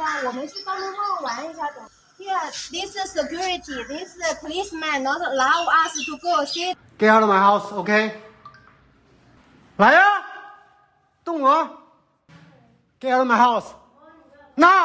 啊，我们去高龙梦玩一下的。Here, this is security. This policeman not allow us to go see. Get out of my house, OK？ 来呀，动我 ！Get out of my house now！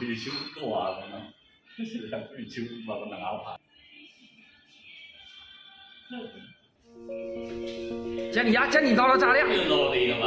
bị chú câu hỏi của nó là bị chú và con thằng áo phải 将你刀了炸亮。又落地了吧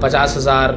50,000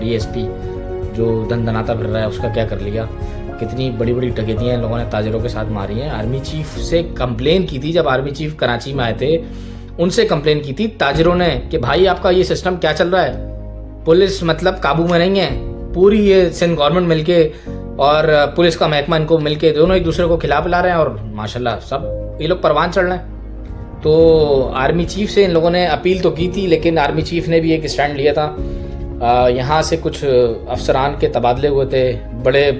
DSP جو دن دناتا پھر رہا ہے اس کا کیا کر لیا. کتنی بڑی بڑی ڈکیتیاں ان لوگوں نے تاجروں کے ساتھ ماری ہیں. آرمی چیف سے کمپلین کی تھی, جب آرمی چیف کراچی میں آئے تھے ان سے کمپلین کی تھی تاجروں نے کہ بھائی آپ کا یہ سسٹم کیا چل رہا ہے, پولیس مطلب قابو میں نہیں ہے, پوری یہ سندھ گورنمنٹ مل کے اور پولیس کا محکمہ ان کو مل کے دونوں ایک دوسرے کو کھلا پلا رہے ہیں اور ماشاءاللہ سب یہ لوگ پروان چڑھ رہے ہیں. تو آرمی چیف سے ان لوگوں نے اپیل تو کی تھی, لیکن آرمی چیف نے بھی ایک اسٹینڈ لیا تھا. یہاں سے کچھ افسران کے تبادلے ہوئے تھے, بڑے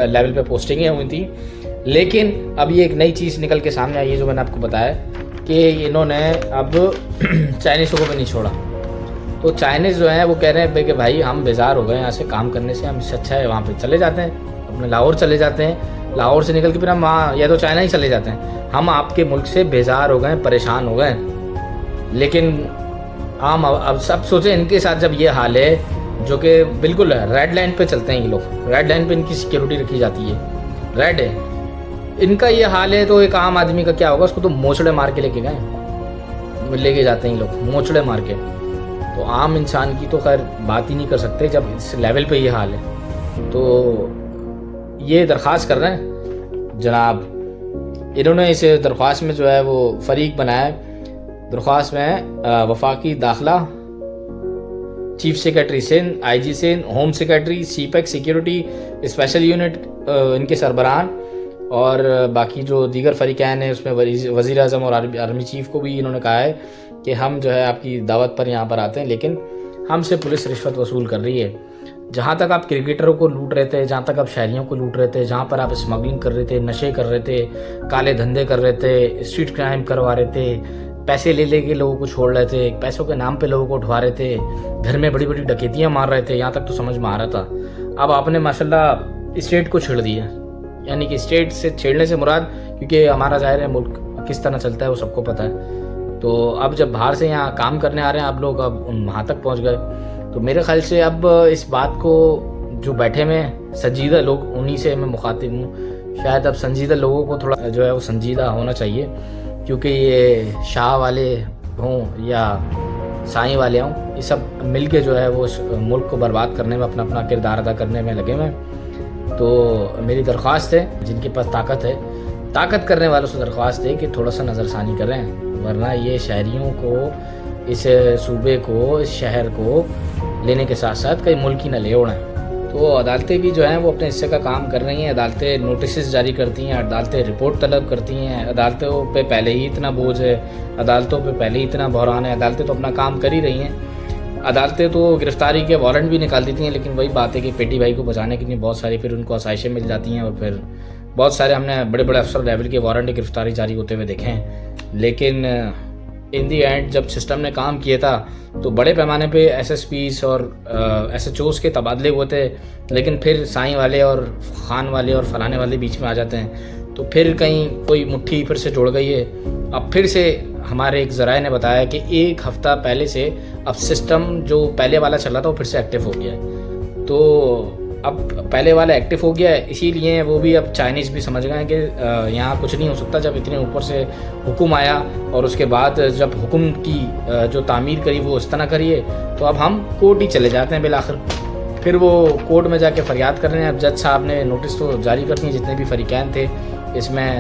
لیول پہ پوسٹنگیں ہوئی تھیں, لیکن اب یہ ایک نئی چیز نکل کے سامنے آئی ہے جو میں نے آپ کو بتایا کہ انہوں نے اب چائنیزوں کو بھی نہیں چھوڑا. تو چائنیز جو ہیں وہ کہہ رہے ہیں کہ بھائی ہم بیزار ہو گئے یہاں سے کام کرنے سے, ہم اس سے اچھا ہے وہاں پہ چلے جاتے ہیں, اپنے لاہور چلے جاتے ہیں, لاہور سے نکل کے پھر ہم وہاں یا تو چائنا ہی چلے جاتے ہیں. ہم آپ کے ملک سے بیزار ہو گئے, پریشان ہو گئے. لیکن ہم اب سب سوچیں ان کے ساتھ جب یہ حال ہے جو کہ بالکل ریڈ لائن پہ چلتے ہیں یہ لوگ, ریڈ لائن پہ ان کی سیکیورٹی رکھی جاتی ہے, ریڈ ہے ان کا یہ حال ہے, تو ایک عام آدمی کا کیا ہوگا, اس کو تو موچڑے مار کے لے کے جاتے ہیں یہ لوگ, موچڑے مار کے. تو عام انسان کی تو خیر بات ہی نہیں کر سکتے جب اس لیول پہ یہ حال ہے. تو یہ درخواست کر رہے ہیں جناب, انہوں نے اس درخواست میں جو ہے وہ فریق بنایا. درخواست میں وفاقی داخلہ, chief secretary Sindh, I G Sindh, home secretary, CPEC security special unit ان کے سربراہان اور باقی جو دیگر فریقین ہیں, اس میں وزیر اعظم اور آرمی چیف کو بھی انہوں نے کہا ہے کہ ہم جو ہے آپ کی دعوت پر یہاں پر آتے ہیں, لیکن ہم سے پولیس رشوت وصول کر رہی ہے. جہاں تک آپ کرکٹروں کو لوٹ رہے تھے, جہاں تک آپ شہریوں کو لوٹ رہے تھے, جہاں پر آپ اسمگلنگ کر رہے تھے, نشے کر رہے تھے, کالے دھندے کر رہے تھے, اسٹریٹ کرائم کروا رہے تھے, پیسے لے کے لوگوں کو چھوڑ رہے تھے, پیسوں کے نام پہ لوگوں کو اٹھوا رہے تھے, گھر میں بڑی بڑی ڈکیتیاں مار رہے تھے, یہاں تک تو سمجھ میں آ رہا تھا. اب آپ نے ماشاءاللہ اسٹیٹ کو چھیڑ دیا, یعنی کہ اسٹیٹ سے چھیڑنے سے مراد, کیونکہ ہمارا ظاہر ہے ملک کس طرح چلتا ہے وہ سب کو پتہ ہے. تو اب جب باہر سے یہاں کام کرنے آ رہے ہیں آپ لوگ, اب وہاں تک پہنچ گئے. تو میرے خیال سے اب اس بات کو جو بیٹھے میں سنجیدہ لوگ, انہی سے میں مخاطب ہوں, شاید اب سنجیدہ لوگوں کو تھوڑا جو ہے وہ سنجیدہ ہونا چاہیے, کیونکہ یہ شاہ والے ہوں یا سائیں والے ہوں, یہ سب مل کے جو ہے وہ اس ملک کو برباد کرنے میں اپنا اپنا کردار ادا کرنے میں لگے ہوئے. تو میری درخواست ہے جن کے پاس طاقت ہے, طاقت کرنے والوں سے درخواست ہے کہ تھوڑا سا نظر ثانی کریں, ورنہ یہ شہریوں کو, اس صوبے کو, اس شہر کو لینے کے ساتھ ساتھ کئی ملک ہی نہ لے اڑیں. تو عدالتیں بھی جو ہیں وہ اپنے حصے کا کام کر رہی ہیں, عدالتیں نوٹسز جاری کرتی ہیں, عدالتیں رپورٹ طلب کرتی ہیں, عدالتوں پہ پہلے ہی اتنا بوجھ ہے, عدالتوں پہ پہلے ہی اتنا بحران ہے, عدالتیں تو اپنا کام کر ہی رہی ہیں. عدالتیں تو گرفتاری کے وارنٹ بھی نکال دیتی ہیں, لیکن وہی بات ہے کہ پیٹی بھائی کو بچانے کے لیے بہت ساری پھر ان کو آسائشیں مل جاتی ہیں, اور پھر بہت سارے ہم نے بڑے بڑے افسر لیول کے وارنٹ گرفتاری جاری ہوتے ہوئے دیکھے ہیں. لیکن ان دی اینڈ جب سسٹم نے کام کیا تھا تو بڑے پیمانے پہ ایس ایس پیز اور ایس ایچ اوز کے تبادلے ہوئے تھے, لیکن پھر سائیں والے اور خان والے اور فلانے والے بیچ میں آ جاتے ہیں, تو پھر کہیں کوئی مٹھی پھر سے جوڑ گئی ہے. اب پھر سے ہمارے ایک ذرائع نے بتایا کہ ایک ہفتہ پہلے سے اب سسٹم جو پہلے والا چل رہا تھا وہ پھر سے ایکٹیو ہو گیا ہے. تو اب پہلے والا ایکٹیو ہو گیا ہے, اسی لیے وہ بھی اب چائنیز بھی سمجھ گئے ہیں کہ یہاں کچھ نہیں ہو سکتا. جب اتنے اوپر سے حکم آیا اور اس کے بعد جب حکم کی جو تعمیر کری وہ اس طرح کریے, تو اب ہم کورٹ ہی چلے جاتے ہیں بالآخر. پھر وہ کورٹ میں جا کے فریاد کر رہے ہیں. اب جج صاحب نے نوٹس تو جاری کر دی, جتنے بھی فریقین تھے اس میں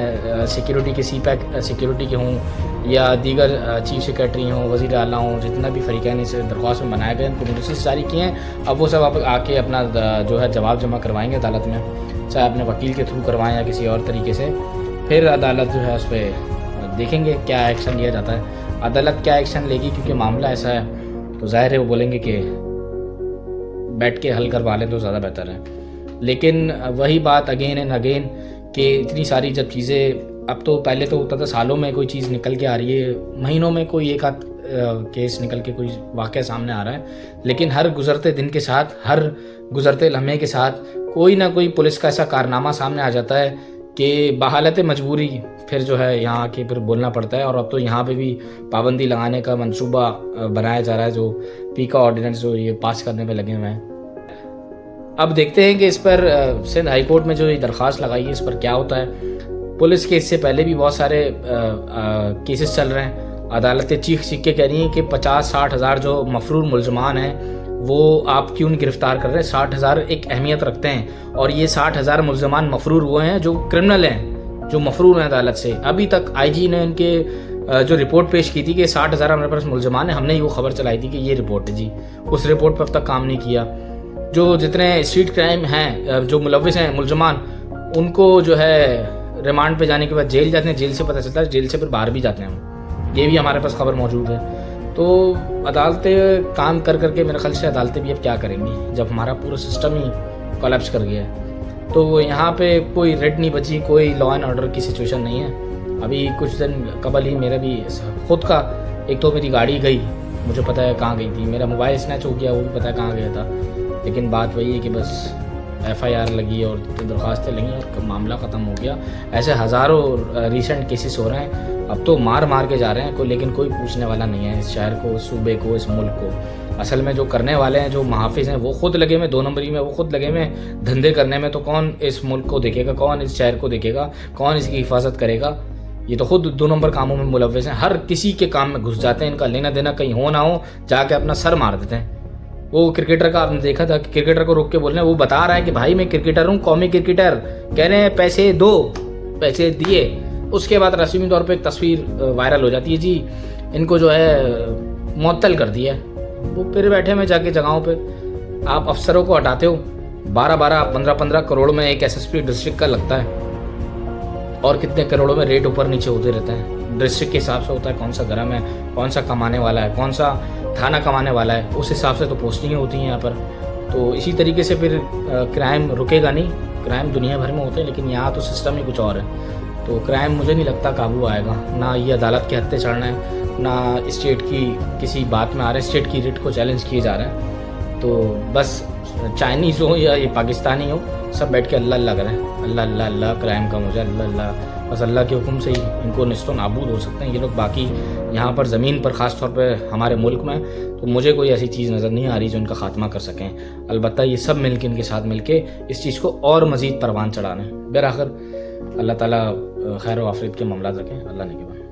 سیکیورٹی کے سی پیک سیکیورٹی کے ہوں یا دیگر چیف سیکرٹری ہوں, وزیر اعلیٰ ہوں, جتنا بھی فریقین اس درخواست میں بنائے گئے ان کو نوٹسز جاری کیے ہیں. اب وہ سب آ کے اپنا جو ہے جواب جمع کروائیں گے عدالت میں, چاہے اپنے وکیل کے تھرو کروائیں یا کسی اور طریقے سے. پھر عدالت جو ہے اس پہ دیکھیں گے کیا ایکشن لیا جاتا ہے. عدالت کیا ایکشن لے گی, کیونکہ معاملہ ایسا ہے تو ظاہر ہے وہ بولیں گے کہ بیٹھ کے حل کروا لیں تو زیادہ بہتر ہے. لیکن وہی بات اگین اینڈ اگین کہ اتنی ساری جب چیزیں, اب تو پہلے تو ہوتا تھا سالوں میں کوئی چیز نکل کے آ رہی ہے, مہینوں میں کوئی ایک آدھ کیس نکل کے کوئی واقعہ سامنے آ رہا ہے, لیکن ہر گزرتے دن کے ساتھ, ہر گزرتے لمحے کے ساتھ کوئی نہ کوئی پولیس کا ایسا کارنامہ سامنے آ جاتا ہے کہ بحالت مجبوری پھر جو ہے یہاں آ کے پھر بولنا پڑتا ہے. اور اب تو یہاں پہ بھی پابندی لگانے کا منصوبہ بنایا جا رہا ہے, جو پی کا آرڈیننس جو یہ پاس کرنے پہ لگے ہوئے ہیں. اب دیکھتے ہیں کہ اس پر سندھ ہائی کورٹ میں جو یہ درخواست لگائی ہے اس پر کیا ہوتا ہے. پولیس کے اس سے پہلے بھی بہت سارے کیسز چل رہے ہیں. عدالتیں چیخ چیخ کے کہہ رہی ہیں کہ 50-60 ہزار جو مفرور ملزمان ہیں وہ آپ کیوں نہیں گرفتار کر رہے؟ 60,000 ایک اہمیت رکھتے ہیں، اور یہ 60,000 ملزمان مفرور ہوئے ہیں جو کرمنل ہیں، جو مفرور ہیں عدالت سے. ابھی تک آئی جی نے ان کے جو رپورٹ پیش کی تھی کہ 60,000 ہمارے پاس ملزمان ہیں، ہم نے وہ خبر چلائی تھی کہ یہ رپورٹ ہے جی، اس رپورٹ پر اب تک کام نہیں کیا. جو جتنے اسٹریٹ کرائم ہیں، جو ملوث ہیں ملزمان، ان کو جو ہے ریمانڈ پہ جانے کے بعد جیل جاتے ہیں، جیل سے پتہ چلتا ہے، جیل سے پھر باہر بھی جاتے ہیں ہم. یہ بھی ہمارے پاس خبر موجود ہے. تو عدالتیں کام کر کر کے میرے خیال سے عدالتیں بھی اب کیا کریں گی جب ہمارا پورا سسٹم ہی کولیپس کر گیا ہے. تو یہاں پہ کوئی ریڈ نہیں بچی، کوئی لا اینڈ آرڈر کی سچویشن نہیں ہے. ابھی کچھ دن قبل ہی میرا بھی خود کا ایک تو میری گاڑی گئی، مجھے پتہ ہے کہاں گئی تھی، میرا موبائل اسنیچ ہو گیا، وہ بھی پتہ ہے کہاں گیا تھا. لیکن بات وہی ہے کہ بس ایف آئی آر لگی اور درخواستیں لگیں اور معاملہ ختم ہو گیا. ایسے ہزاروں ریسنٹ کیسز ہو رہے ہیں. اب تو مار کے جا رہے ہیں کوئی، لیکن کوئی پوچھنے والا نہیں ہے اس شہر کو، اس صوبے کو، اس ملک کو. اصل میں جو کرنے والے ہیں، جو محافظ ہیں، وہ خود لگے ہوئے 2 نمبری میں، وہ خود لگے ہوئے دھندے کرنے میں. تو کون اس ملک کو دیکھے گا؟ کون اس شہر کو دیکھے گا؟ کون اس کی حفاظت کرے گا؟ یہ تو خود 2 نمبر کاموں میں ملوث ہیں. ہر کسی کے کام میں گھس جاتے ہیں. ان کا لینا دینا کہیں ہو نہ ہو، جا کے اپنا سر مار دیتے ہیں. وہ کرکٹر کا آپ نے دیکھا تھا کہ کرکٹر کو روک کے بول رہے ہیں، وہ بتا رہا ہے کہ بھائی میں کرکٹر ہوں، قومی کرکٹر. کہہ رہے ہیں پیسے دو، پیسے دیے. اس کے بعد رسمی طور پہ ایک تصویر وائرل ہو جاتی ہے، جی ان کو جو ہے معطل کر دیا ہے. وہ پھر بیٹھے میں جا کے جگہوں پہ. آپ افسروں کو ہٹاتے ہو، 12 15 کروڑ میں ایک ایس ایس پی ڈسٹرکٹ کا لگتا ہے، اور کتنے کروڑوں میں ریٹ اوپر نیچے ہوتے رہتے ہیں. ڈسٹرکٹ کے حساب سے ہوتا ہے کون سا گرم ہے، کون سا کمانے والا ہے، کون سا تھانہ کمانے والا ہے. اس حساب سے تو پوسٹنگیں ہوتی ہیں یہاں پر. تو اسی طریقے سے پھر کرائم رکے گا نہیں. کرائم دنیا بھر میں ہوتے ہیں، لیکن یہاں تو سسٹم ہی کچھ اور ہے. تو کرائم مجھے نہیں لگتا قابو آئے گا. نہ یہ عدالت کے ہتھے چڑھنا ہے، نہ اسٹیٹ کی کسی بات میں آ رہے ہیں. اسٹیٹ کی ریٹ کو چیلنج کیے جا رہے ہیں. تو بس چائنیز ہو یا یہ پاکستانی ہو، سب بیٹھ کے اللہ اللہ کریں، اللہ اللہ اللہ، کرائم کم ہو جائے، اللہ اللہ. بس اللہ کے حکم سے ہی ان کو نست و نابود ہو سکتے ہیں یہ لوگ. باقی یہاں پر زمین پر، خاص طور پہ ہمارے ملک میں، تو مجھے کوئی ایسی چیز نظر نہیں آ رہی جو ان کا خاتمہ کر سکیں. البتہ یہ سب مل کے، ان کے ساتھ مل کے اس چیز کو اور مزید پروان چڑھانے. بہرآخر اللہ تعالیٰ خیر و آفریت کے معاملات رکھیں. اللہ نے کے بعد